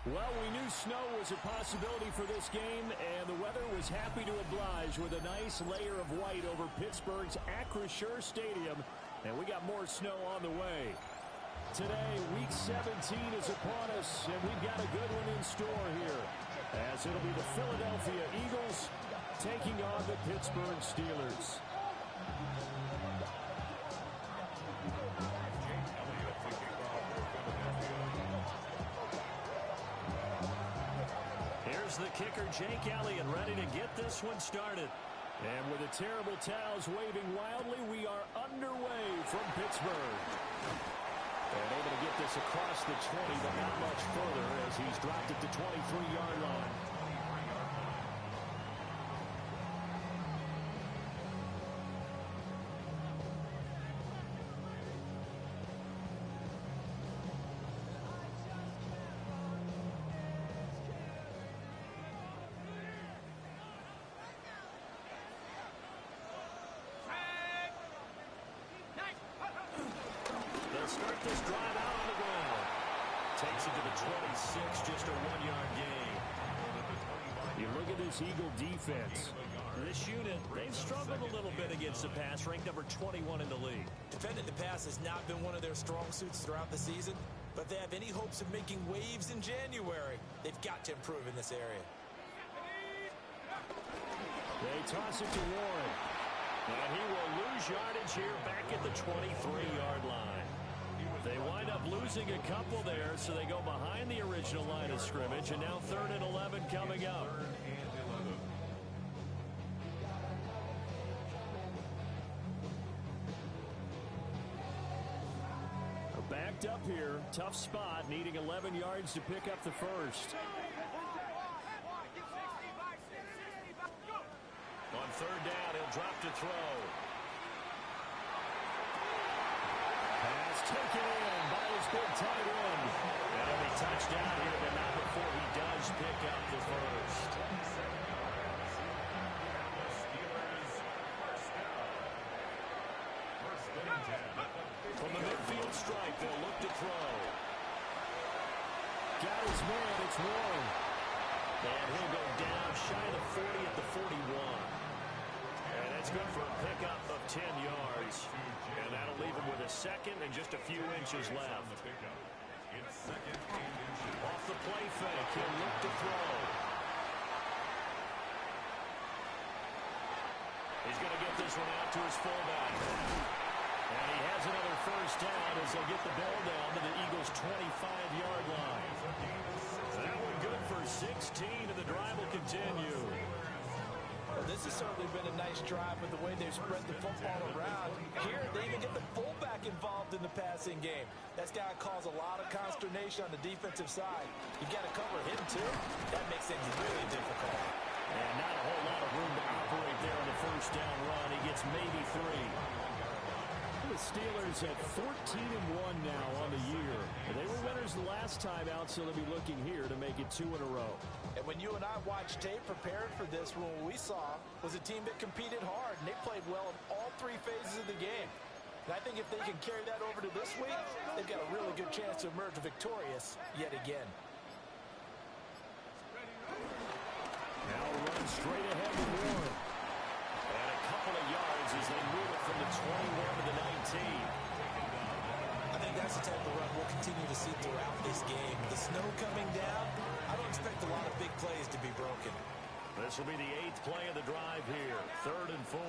Well, we knew snow was a possibility for this game, and the weather was happy to oblige with a nice layer of white over Pittsburgh's Acrisure Stadium, and we got more snow on the way. Today, Week 17 is upon us, and we've got a good one in store here, as it'll be the Philadelphia Eagles taking on the Pittsburgh Steelers. Here's the kicker, Jake Elliott, ready to get this one started. And with the terrible towels waving wildly, we are underway from Pittsburgh. And able to get this across the 20, but not much further as he's dropped it to 23-yard line. Start this drive out on the ground. Takes it to the 26, just a 1-yard gain. You look at this Eagle defense. This unit, they've struggled a little bit against the pass, ranked number 21 in the league. Defending the pass has not been one of their strong suits throughout the season, but they have any hopes of making waves in January, they've got to improve in this area. They toss it to Warren. And he will lose yardage here back at the 23-yard line. They wind up losing a couple there, so they go behind the original line of scrimmage, and now 3rd and 11 coming up. Backed up here, tough spot, needing 11 yards to pick up the first. On 3rd down, he'll drop to throw. Pass taken in by his big tight end. And he'll be touched down here, but not before he does pick up the first. From the midfield stripe, they'll look to throw. Got his man, it's Warren. And he'll go down shy of the 40 at the 41. And that's good for a pickup of 10 yards. And that'll leave him with a second and just a few inches left. Off the play fake, he'll look to throw. He's going to get this one out to his fullback. And he has another first down as they get the ball down to the Eagles' 25-yard line. That one good for 16, and the drive will continue. Well, this has certainly been a nice drive with the way they've spread the football around. Here, they even get the fullback involved in the passing game. That's got to cause a lot of consternation on the defensive side. You got to cover him, too. That makes things really difficult. And not a whole lot of room to operate there on the first down run. He gets maybe 3. The Steelers at 14-1 now on the year. They were winners the last time out, so they'll be looking here to make it 2 in a row. And when you and I watched tape prepared for this, what we saw was a team that competed hard, and they played well in all 3 phases of the game. And I think if they can carry that over to this week, they've got a really good chance to emerge victorious yet again. Now run straight ahead to Warren. And a couple of yards as they move it from the 21 to the 19. I think that's the type of run we'll continue to see throughout this game. The snow coming down, I don't expect a lot of big plays to be broken. This will be the 8th play of the drive here. 3rd and 4.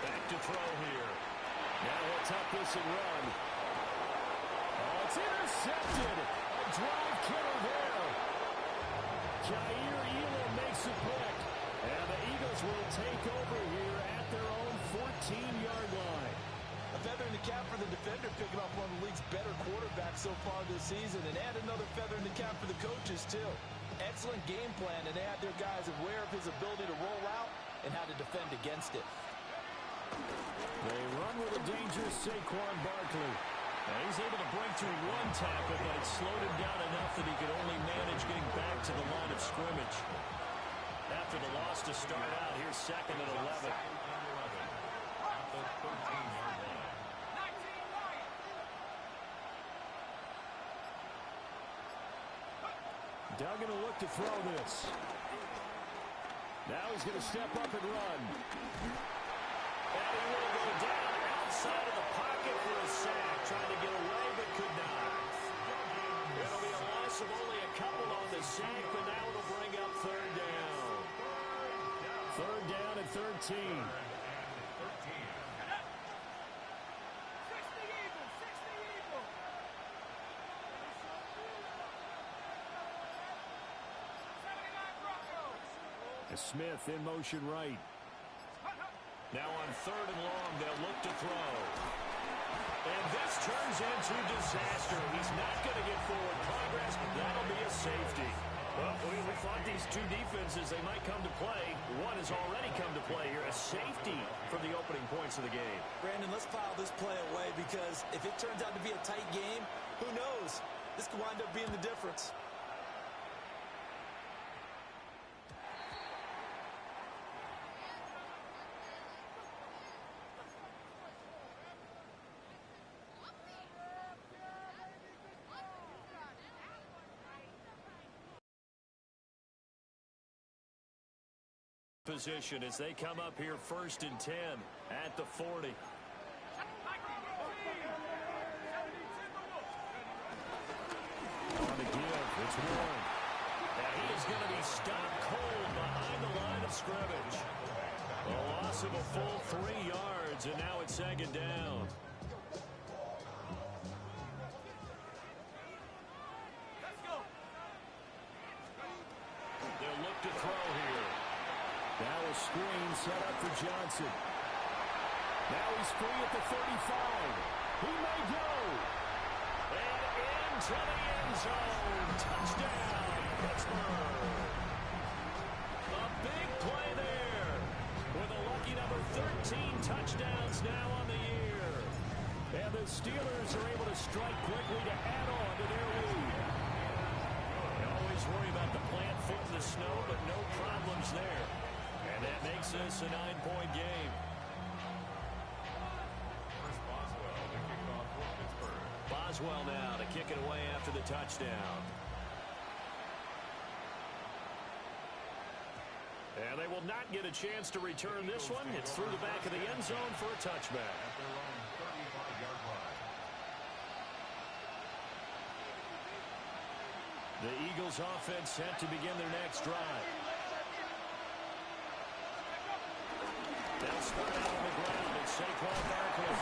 Back to throw here. Now he'll tuck this and run. Oh, it's intercepted. A drive killer there. Jair Elam makes a pick. And the Eagles will take over here at their own 14-yard line. A feather in the cap for the defender, picking off one of the league's better quarterbacks so far this season, and add another feather in the cap for the coaches, too. Excellent game plan, and they have their guys aware of his ability to roll out and how to defend against it. They run with a dangerous Saquon Barkley. And he's able to break through one tackle, but it slowed him down enough that he could only manage getting back to the line of scrimmage. After the loss to start out, here's 2nd and 11. Now going to look to throw this. Now he's going to step up and run. And he will go down outside of the pocket for a sack. Trying to get away, but could not. It'll be a loss of only a couple on the sack, but now it'll bring up third down. Third down at 13. Smith in motion right. Now on third and long, they'll look to throw. And this turns into disaster. He's not going to get forward progress. That'll be a safety. Well, we thought these two defenses, they might come to play. One has already come to play here. A safety for the opening points of the game. Brandon, let's file this play away because if it turns out to be a tight game, who knows? This could wind up being the difference. Position as they come up here first and 10 at the 40. On the give, it's Warren. And he is going to be stopped cold behind the line of scrimmage. A loss of a full 3 yards, and now it's second down. They'll look to throw here. Now a screen set up for Johnson. Now he's free at the 35. He may go. And into the end zone. Touchdown, Pittsburgh. A big play there. With a lucky number 13 touchdowns now on the year. And the Steelers are able to strike quickly to add on to their lead. They always worry about the plant foot in the snow, but no problems there. And that makes this a 9-point game. Boswell now to kick it away after the touchdown. And they will not get a chance to return this one. It's through the back of the end zone for a touchback. The Eagles offense set to begin their next drive. They'll start out on the ground. It's Saquon Barkley.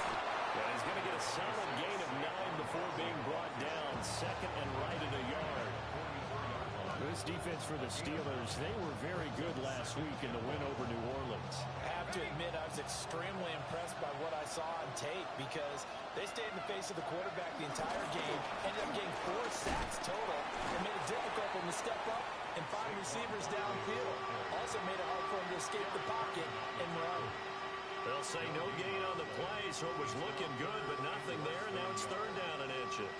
And he's going to get a solid gain of 9 before being brought down. Second and right at a yard. This defense for the Steelers, they were very good last week in the win over New Orleans. I have to admit, I was extremely impressed by what I saw on tape because they stayed in the face of the quarterback the entire game, ended up getting 4 sacks total, and made it difficult for him to step up and find receivers downfield. Also made it hard for him to escape the pocket and run. They'll say no gain on the play, so it was looking good, but nothing there. Now it's third down and inches.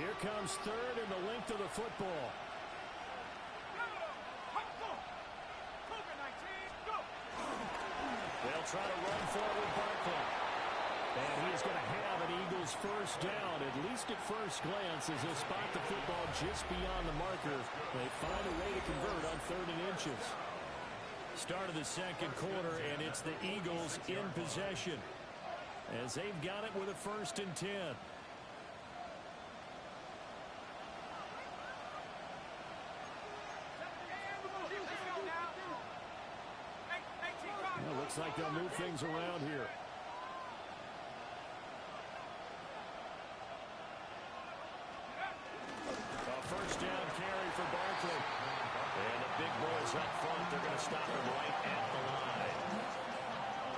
Here comes third and the length of the football. They'll try to run forward Barkley. And he's going to have an Eagles first down, at least at first glance, as he'll spot the football just beyond the marker. They find a way to convert on third and inches. Start of the second quarter, and it's the Eagles in possession as they've got it with a first and 10. Well, looks like they'll move things around here. A first down carry for Barkley. And the big boys up front, they're going to stop him right at the line.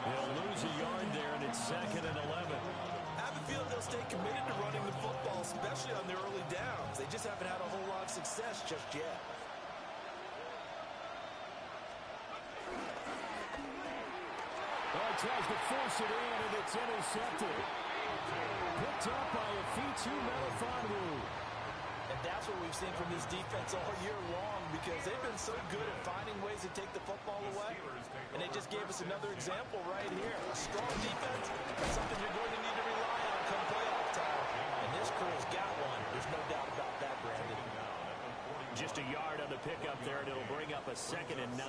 They'll lose a yard there, and it's second and 11. I have a feeling they'll stay committed to running the football, especially on their early downs. They just haven't had a whole lot of success just yet. Tries to force it in, and it's intercepted. Picked up by Afitu Melifonwu. And that's what we've seen from this defense all year long because they've been so good at finding ways to take the football away. And they just gave us another example right here. A strong defense, that's something you're going to need to rely on come playoff time. And this crew's got one. There's no doubt about that, Brandon. Just a yard on the pickup there, and it'll bring up a 2nd and 9.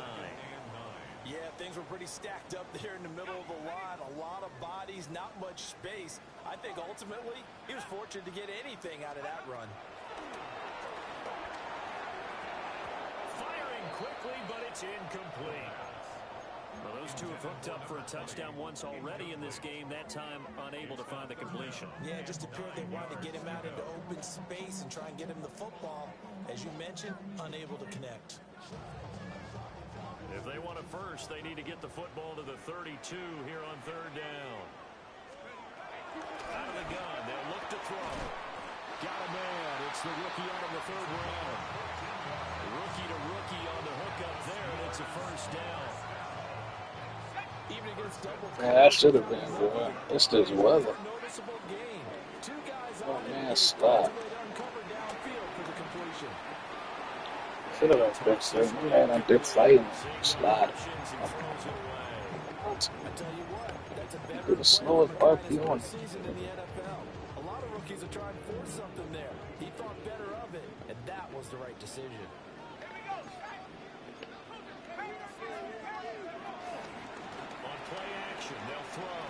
Yeah, things were pretty stacked up there in the middle of the line. A lot of bodies, not much space. I think ultimately he was fortunate to get anything out of that run. Firing quickly, but it's incomplete. Well, those two have hooked up for a touchdown once already in this game, that time unable to find the completion. Yeah, just appeared they wanted to get him out into open space and try and get him the football. As you mentioned, unable to connect. If they want a first, they need to get the football to the 32 here on 3rd down. Out of the gun, they'll look to throw. Got a man. It's the rookie out of the 3rd round. Rookie to rookie on the hookup there, and it's a 1st down. Even against double Man, that should have been good. It's this weather. noticeable gain. Two guys Oh, on it, man, and stop. uncovered downfield for the completion. Should have been fixed. Man, I did fighting. Slide. I tell you what, that's a You're veteran the slowest player RP on. season in the NFL. A lot of rookies are trying to force something there. He thought better of it, and that was the right decision. On play action, they'll throw.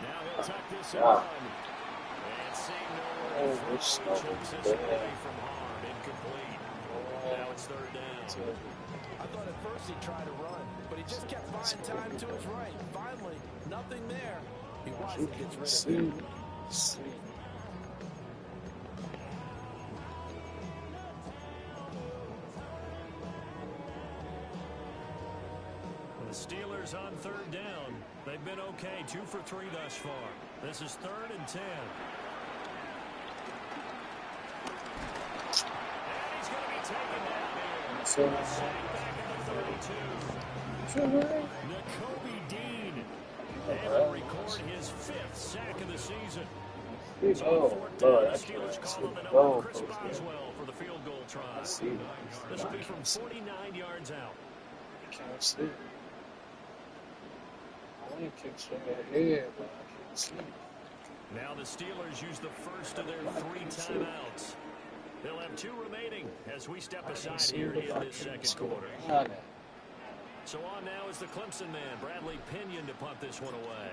Now he'll tuck this and run. And seeing nowhere to throw, chokes this away from harm. Incomplete. Now it's 3rd down. I thought at first he'd try to run, but he just kept buying time to his right. Finally, nothing there. He wisely gets rid of it. The Steelers on 3rd down. They've been okay, 2 for 3 thus far. This is 3rd and 10. And he's going to be taken down here. Sack back at the 32. Nakobe Dean. And will record his 5th sack of the season. So on 4th down, the Steelers call on the number Chris Boswell for the field goal try. This will be from 49 yards out. Can't see. I want to kick from their head, but I can't see. Now the Steelers use the first of their 3 timeouts. They'll have 2 remaining as we step aside here in this 2nd quarter. So on now is the Clemson man, Bradley Pinion, to punt this one away.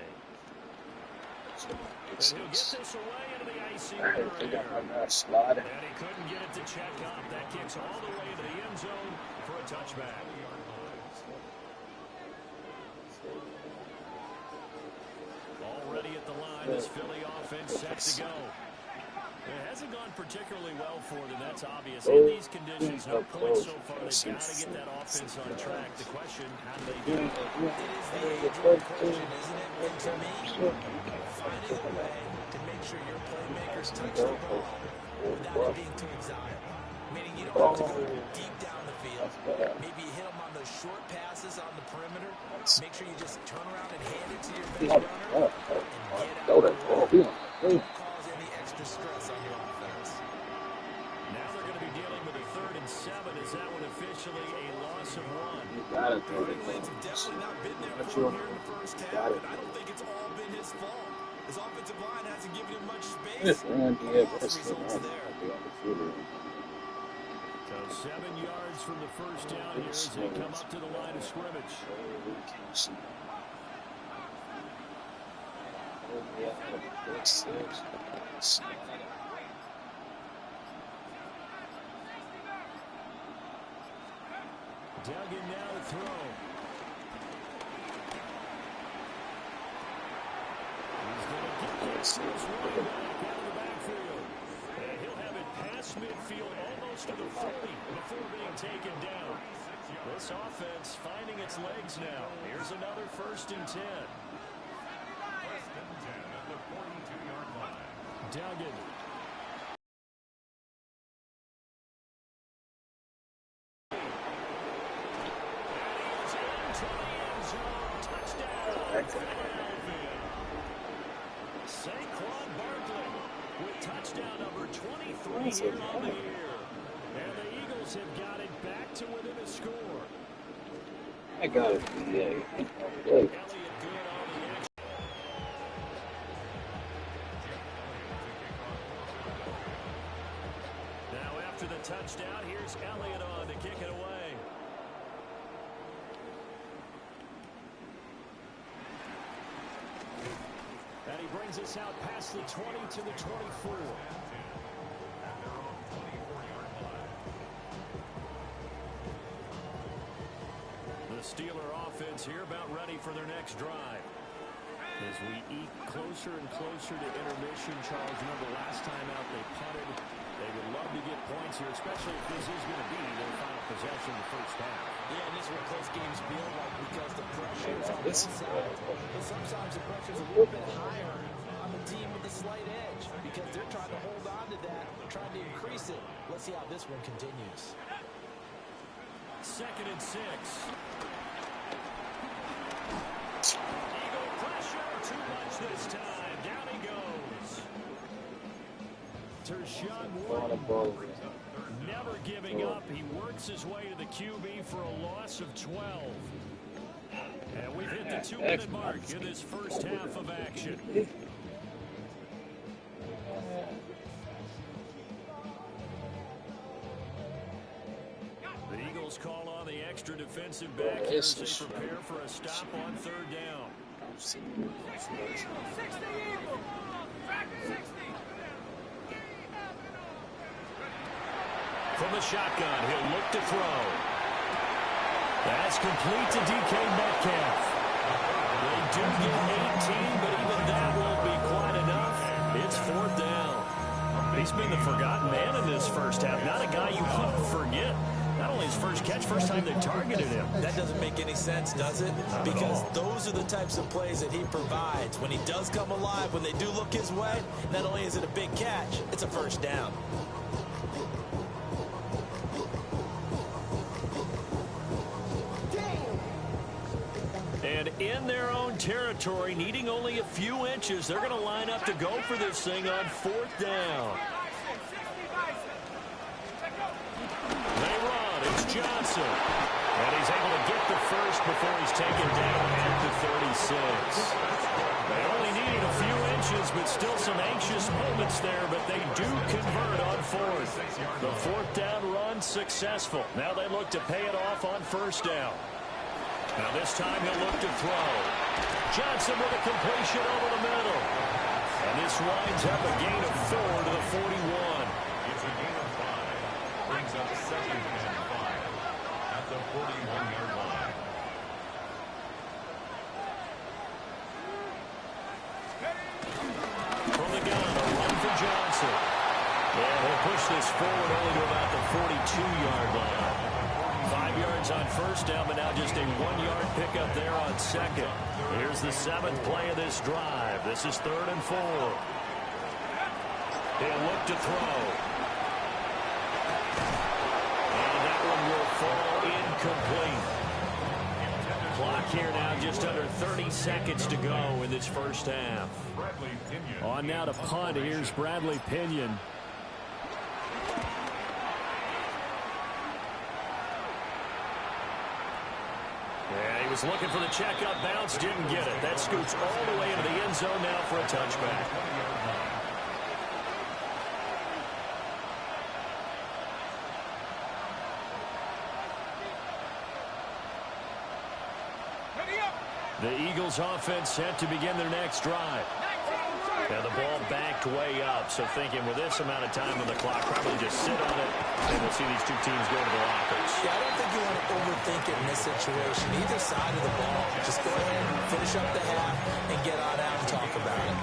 And he'll get this away into the icy water here. And he couldn't get it to check up. That kicks all the way to the end zone for a touchback. Already at the line, this Philly offense set to go. It hasn't gone particularly well for them, that's obvious. In these conditions, no points so far. They've got to get that offense on track. The question, how do they do it? It is the age-old question, isn't it? And to me, finding a way to make sure your playmakers touch the ball without it being too exotic. Meaning you don't have to go deep down the field. Maybe hit them on those short passes on the perimeter. Make sure you just turn around and hand it to your best runner and get out of the way. Don't cause any extra stress on your offense. Now they're going to be dealing with a 3rd and 7. Is that one officially a loss of 1? Running lanes have definitely not been there for him here in the first half, and I don't think it's all been his fault. His offensive line hasn't given him much space. Results there. So 7 yards from the first down here as they come up to the line of scrimmage. Duggan now to throw. He's going to get this running back out of the backfield. And he'll have it past midfield almost to the 40 before being taken down. This offense finding its legs now. Here's another 1st and 10. Duggan. Saquon Barkley with touchdown number 23 here on the year. And the Eagles have got it back to within a score. I got it. Elliott good on the action. Now after the touchdown, here's Elliott on he brings us out past the 20 to the 24. The Steeler offense here about ready for their next drive. As we eke closer and closer to intermission, Charles, remember last time out they punted. They would love to get points here, especially if this is going to be their final possession in the first half. Yeah, and this is what close games feel like because the pressure is on both sides. But sometimes the pressure is a little bit higher on the team with the slight edge because they're trying to hold on to that, trying to increase it. Let's see how this one continues. 2nd and 6. Eagle pressure, too much this time. Down he goes. Tershawn Wharton, never giving up. He works his way to the QB for a loss of 12. And we've hit the 2-minute mark in this first half of action. The Eagles call on the extra defensive back here as they prepare for a stop on 3rd down. From the shotgun, he'll look to throw. That's complete to DK Metcalf. They do get 18, but even that won't be quite enough. It's 4th down. He's been the forgotten man in this first half. Not a guy you couldn't forget. Not only his first catch, first time they targeted him. That doesn't make any sense, does it? Because those are the types of plays that he provides. When he does come alive, when they do look his way, not only is it a big catch, it's a first down. And in their own territory, needing only a few inches, they're going to line up to go for this thing on 4th down. They run. It's Johnson. And he's able to get the first before he's taken down at the 36. They only needed a few inches, but still some anxious moments there, but they do convert on 4th. The 4th down run successful. Now they look to pay it off on 1st down. Now this time he'll look to throw. Johnson with a completion over the middle. And this winds up a gain of 4 to the 41. It's a gain of 5. Brings up 2nd and 5 at the 41-yard line. From the gun, a run for Johnson. Yeah, he'll push this forward only to about the 42-yard line. 5 yards on 1st down, but now just a 1-yard pickup there on 2nd. Here's the 7th play of this drive. This is 3rd and 4. He'll look to throw. And that one will fall incomplete. Clock here now just under 30 seconds to go in this first half. On now to punt. Here's Bradley Pinion. Yeah, he was looking for the checkup bounce, didn't get it. That scoots all the way into the end zone now for a touchback. The Eagles offense set to begin their next drive. Now the ball backed way up, so thinking with this amount of time on the clock, probably just sit on it, and we'll see these two teams go to the lockers. Yeah, I don't think you want to overthink it in this situation. Either side of the ball, just go ahead and finish up the half and get on out and talk about it.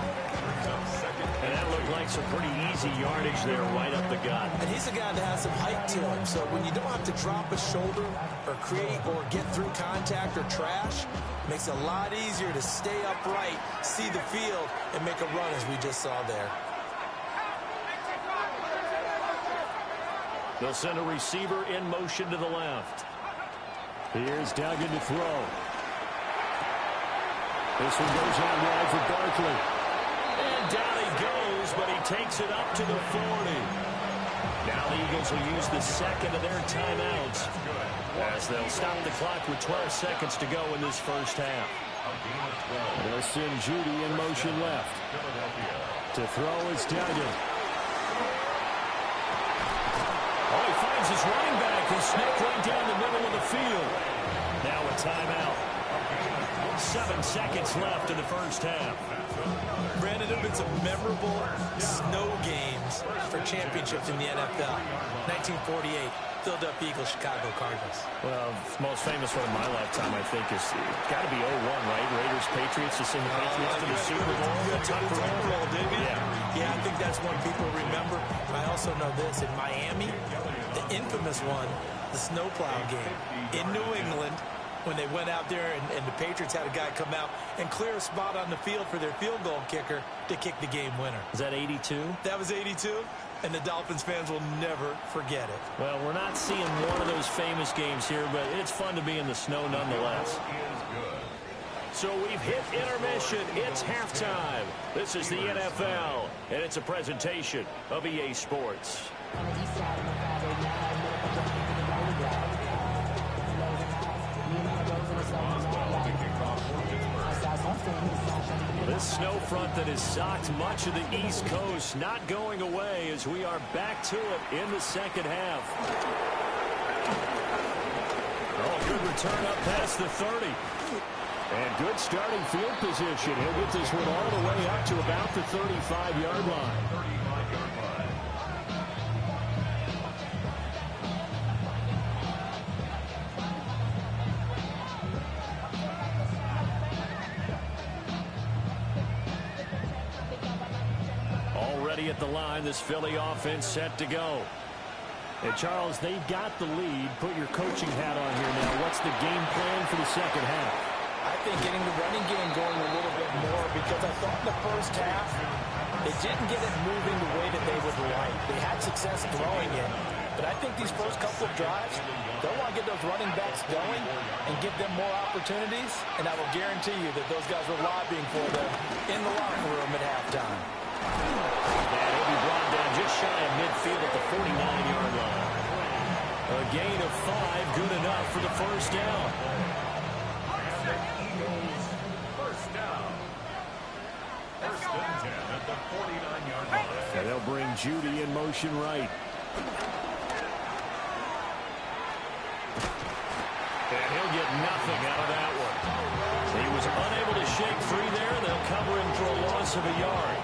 And that looked like some pretty easy yardage there right up the gut. And he's a guy that has some height to him, so when you don't have to drop a shoulder or create or get through contact or trash, makes it a lot easier to stay upright, see the field, and make a run as we just saw there. They'll send a receiver in motion to the left. Here's Duggan to throw. This one goes out wide for Barkley. And down he goes, but he takes it up to the 40. Now the Eagles will use the second of their timeouts as they'll stop the clock with 12 seconds to go in this first half. They'll send Judy in motion left. To throw is Duggan. Oh, he finds his running back who snuck right down the middle of the field. Now a timeout. 7 seconds left in the first half. Brandon, there have been some memorable snow games for championships in the NFL. 1948, Philadelphia Eagles, Chicago Cardinals. Well, the most famous one in my lifetime, I think, is got to be 01, right? Raiders, Patriots, to send the Patriots to the Super Bowl. Yeah, I think that's one people remember. I also know this. In Miami, the infamous one, the snowplow game. In New England, when they went out there and the Patriots had a guy come out and clear a spot on the field for their field goal kicker to kick the game winner. Is that 82? That was 82, and the Dolphins fans will never forget it. Well, we're not seeing one of those famous games here, but it's fun to be in the snow nonetheless. So we've hit intermission. It's halftime. This is the NFL, and it's a presentation of EA Sports. This snow front that has socked much of the East Coast not going away as we are back to it in the second half. Oh, good return up past the 30. And good starting field position. He'll get this one all the way up to about the 35-yard line. At the line, this Philly offense set to go. And Charles, they've got the lead. Put your coaching hat on here now. What's the game plan for the second half? I think getting the running game going a little bit more, because I thought in the first half they didn't get it moving the way that they would like. They had success throwing it, but I think these first couple of drives, they'll want to get those running backs going and give them more opportunities, and I will guarantee you that those guys were lobbying for them in the locker room at halftime. And he'll be brought down just shy of midfield at the 49-yard line. A gain of 5, good enough for the first down. First down. First and 10 at the 49-yard line. And they'll bring Judy in motion right. And he'll get nothing out of that one. He was unable to shake free there. They'll cover him for a loss of a yard.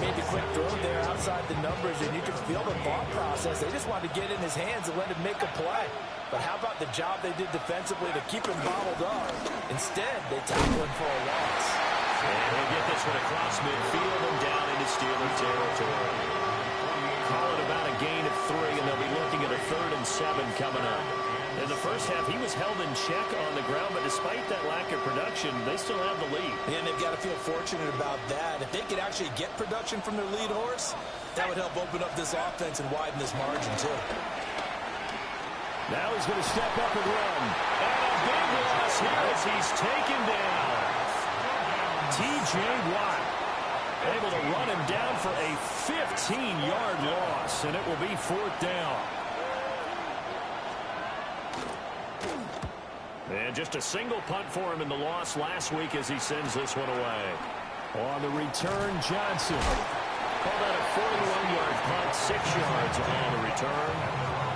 Made the quick throw there outside the numbers, and you can feel the thought process. They just wanted to get in his hands and let him make a play. But how about the job they did defensively to keep him bottled up? Instead, they tackle him for a loss. And he'll get this one across midfield and down into Steeler territory. Call it about a gain of 3, and they'll be looking at a 3rd and 7 coming up. In the first half, he was held in check on the ground, but despite that lack of production, they still have the lead. And they've got to feel fortunate about that. If they could actually get production from their lead horse, that would help open up this offense and widen this margin, too. Now he's going to step up and run. And a big loss here as he's taken down. T.J. Watt able to run him down for a 15-yard loss, and it will be 4th down. And just a single punt for him in the loss last week as he sends this one away. On the return, Johnson. Call that a 41-yard punt, 6 yards on the return.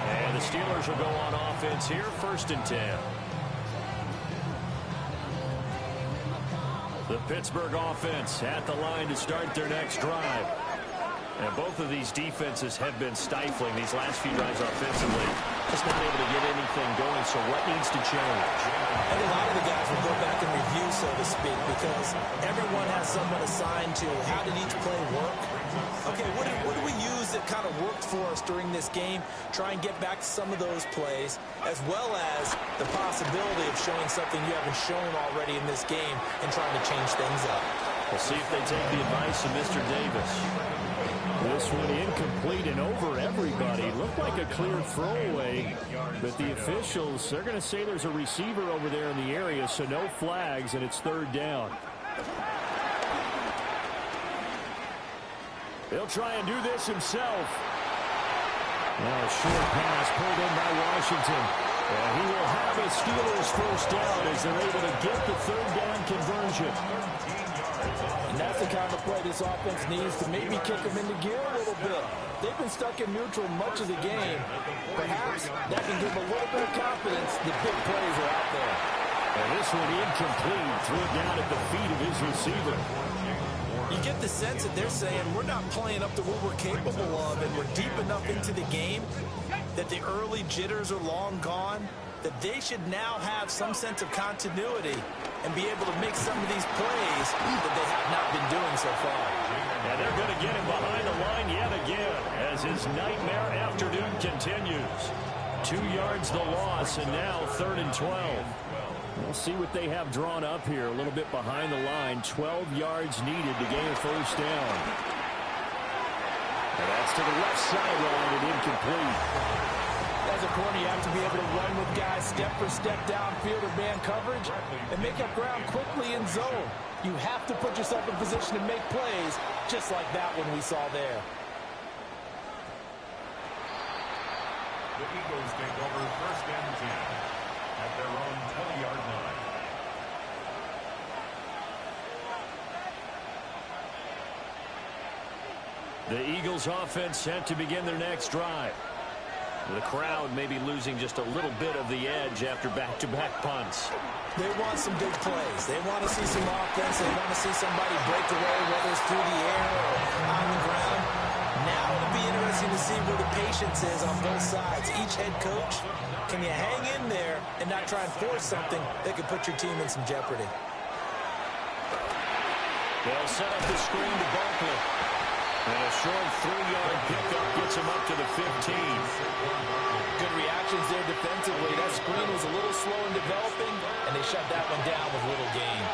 And the Steelers will go on offense here, 1st and 10. The Pittsburgh offense at the line to start their next drive. And both of these defenses have been stifling these last few drives offensively. Just not able to get anything going, so what needs to change? I think a lot of the guys will go back and review, so to speak, because everyone has someone assigned to how did each play work. Okay, what do we use that kind of worked for us during this game? Try and get back to some of those plays, as well as the possibility of showing something you haven't shown already in this game and trying to change things up. We'll see if they take the advice of Mr. Davis. This one incomplete and over everybody. Looked like a clear throwaway, but the officials, they're going to say there's a receiver over there in the area, so no flags, and it's 3rd down. He'll try and do this himself. Now a short pass pulled in by Washington. And he will have a Steelers 1st down as they're able to get the 3rd down conversion. And that's the kind of play this offense needs to maybe kick them into gear a little bit. They've been stuck in neutral much of the game. Perhaps that can give them a little bit of confidence. The big plays are out there. And this one incomplete. Threw it down at the feet of his receiver. You get the sense that they're saying we're not playing up to what we're capable of, and we're deep enough into the game that the early jitters are long gone, that they should now have some sense of continuity and be able to make some of these plays that they have not been doing so far. And they're going to get him behind the line yet again as his nightmare afternoon continues. 2 yards the loss, and now 3rd and 12. We'll see what they have drawn up here. A little bit behind the line. 12 yards needed to gain a first down. And that's to the left sideline and incomplete. As a corner, you have to be able to run with guys step for step downfield or man coverage and make up ground quickly in zone. You have to put yourself in position to make plays just like that one we saw there. The Eagles take over 1st and 10 at their own 20-yard line. The Eagles offense set to begin their next drive. The crowd may be losing just a little bit of the edge after back-to-back punts. They want some big plays. They want to see some offense. They want to see somebody break away, whether it's through the air or on the ground. Now it'll be interesting to see where the patience is on both sides. Each head coach, can you hang in there and not try and force something that could put your team in some jeopardy? They'll set up the screen to Barkley. And a short 3-yard pickup gets him up to the 15. Good reactions there defensively. That screen was a little slow in developing, and they shut that one down with little gain.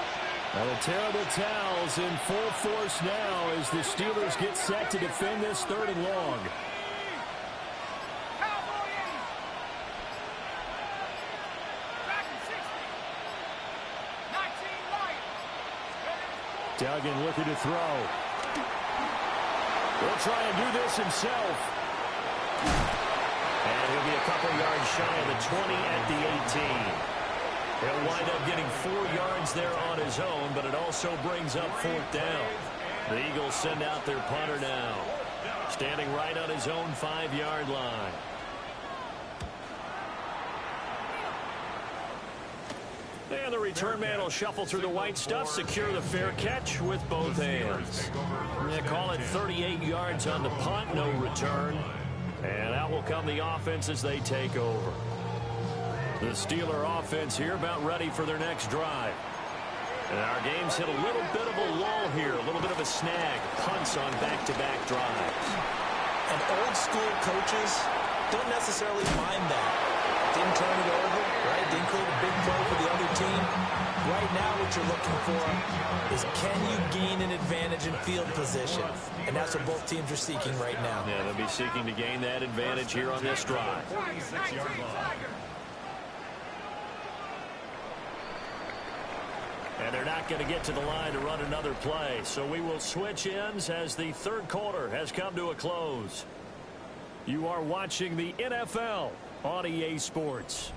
And the terrible towels in full force now as the Steelers get set to defend this 3rd and long. Duggan looking to throw. He'll try and do this himself. And he'll be a couple yards shy of the 20 at the 18. He'll wind up getting 4 yards there on his own, but it also brings up 4th down. The Eagles send out their punter now, standing right on his own 5-yard line. And the return man will shuffle through the white stuff, secure the fair catch with both hands. They call it 38 yards on the punt, no return. And out will come the offense as they take over. The Steeler offense here about ready for their next drive. And our game's hit a little bit of a lull here, a little bit of a snag. Punts on back-to-back drives. And old school coaches don't necessarily mind that. Didn't turn it over, right? Didn't create a big play for the other team. Right now what you're looking for is can you gain an advantage in field position? And that's what both teams are seeking right now. Yeah, they'll be seeking to gain that advantage here on this drive. 46-yard line. And they're not going to get to the line to run another play. So we will switch ends as the 3rd quarter has come to a close. You are watching the NFL on EA Sports.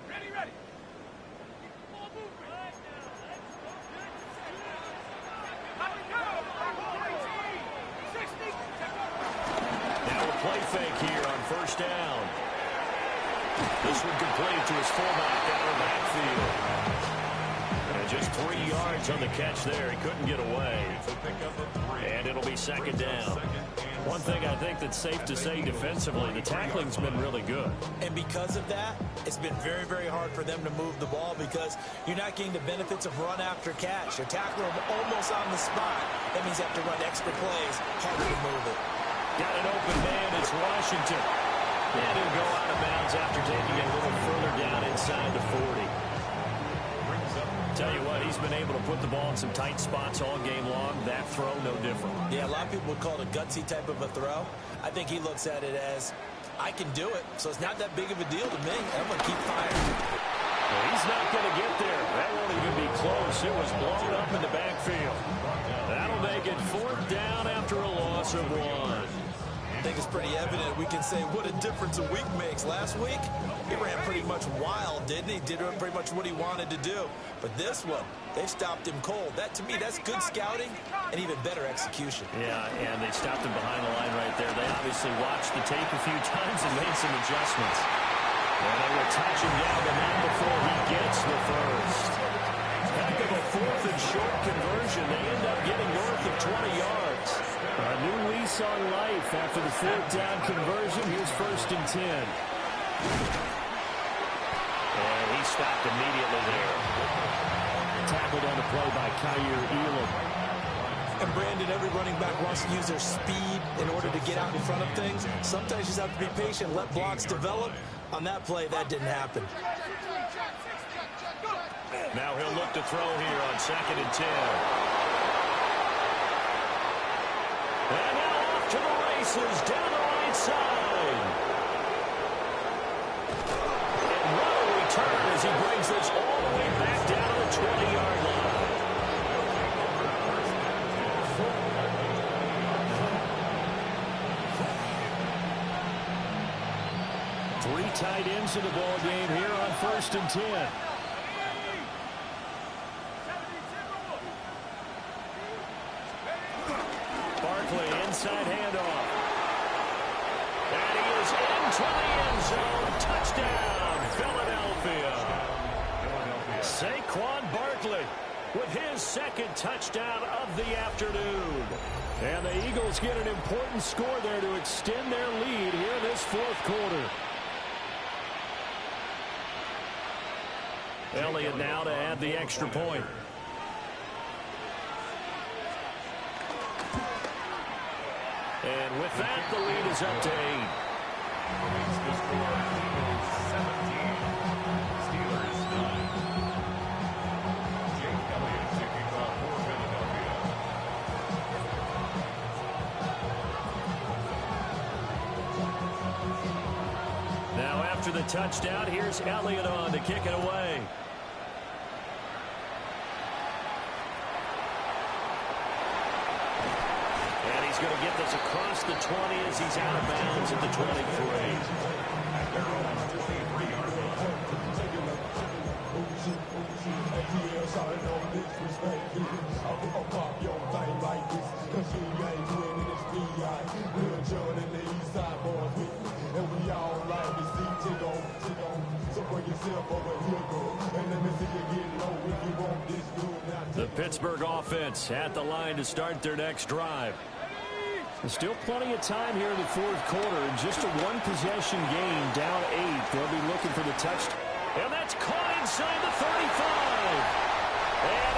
Ready. Now a play fake here on 1st down. This one complete to his fullback out of the backfield. And just 3 yards on the catch there. He couldn't get away. And it'll be 2nd down. One thing I think that's safe to say defensively, the tackling's been really good. And because of that, it's been very, very hard for them to move the ball because you're not getting the benefits of run after catch. You're tackling them almost on the spot. That means you have to run extra plays, harder to move it. Got an open man, it's Washington. And he'll go out of bounds after taking it a little further down inside the 40. Tell you what, he's been able to put the ball in some tight spots all game long. That throw, no different. Yeah, a lot of people would call it a gutsy type of a throw. I think he looks at it as, I can do it, so it's not that big of a deal to me. I'm going to keep firing. Well, he's not going to get there. That won't even be close. It was blown up in the backfield. That'll make it 4th down after a loss of 1. think it's pretty evident. We can say what a difference a week makes. Last week, he ran pretty much wild, didn't he? Did pretty much what he wanted to do. But this one, they stopped him cold. That, to me, that's good scouting and even better execution. Yeah, and they stopped him behind the line right there. They obviously watched the tape a few times and made some adjustments. And they will touch him down the net before he gets the first. Heck of a 4th and short conversion. They end up getting north of 20 yards. A new lease on life after the 4th down conversion. Here's 1st and 10. And he stopped immediately there. Tackled on the play by Kyer Elam. And Brandon, every running back wants to use their speed in order to get out in front of things. Sometimes you just have to be patient, let blocks develop. On that play, that didn't happen. Now he'll look to throw here on 2nd and 10. And now off to the races down the right side. And what a return as he brings this all the way back down to the 20-yard line. 3 tight ends in the ball game here on 1st and 10. Barkley inside handoff. And he is into the end zone. Touchdown, Philadelphia. Saquon Barkley with his 2nd touchdown of the afternoon. And the Eagles get an important score there to extend their lead here in this 4th quarter. Elliott now to add the extra point. And with that, the lead is up to 8. The score, Eagles 17, Steelers 9. Jake Elliott kicking off for Philadelphia. Now after the touchdown, here's Elliott on to kick it away. And he's going to get this across the 20 as he's out of bounds at the 23. At their own 23-yard line. The Pittsburgh offense at the line to start their next drive. There's still plenty of time here in the 4th quarter. Just a 1-possession game, down 8. They'll be looking for the touchdown. And that's caught inside the 35. And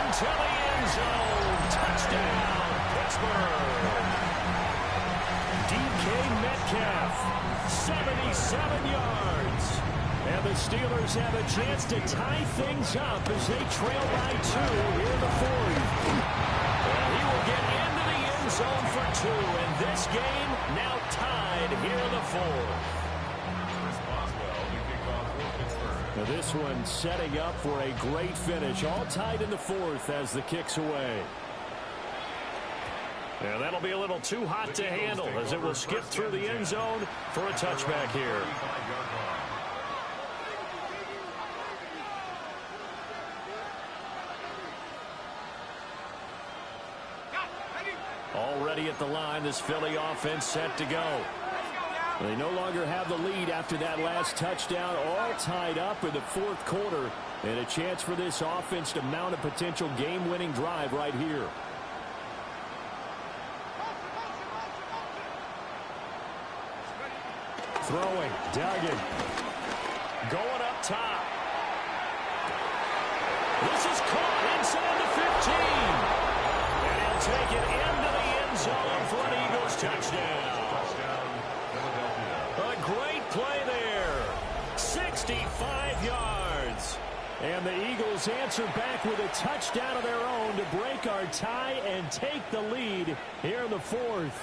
into the end zone. Touchdown, Pittsburgh. DK Metcalf, 77 yards. And the Steelers have a chance to tie things up as they trail by 2 here in the 4th. And he will get into the end zone for 2. And this game now tied here in the 4th. Now this one setting up for a great finish. All tied in the 4th as the kick's away. And that'll be a little too hot to handle as it will skip through the end zone for a touchback here. Already at the line, this Philly offense set to go. They no longer have the lead after that last touchdown, all tied up in the 4th quarter, and a chance for this offense to mount a potential game-winning drive right here. Throwing, Duggan, going up top. This is caught inside the 15. And he'll take it into the end zone for an Eagles touchdown. A great play there. 65 yards. And the Eagles answer back with a touchdown of their own to break our tie and take the lead here in the 4th.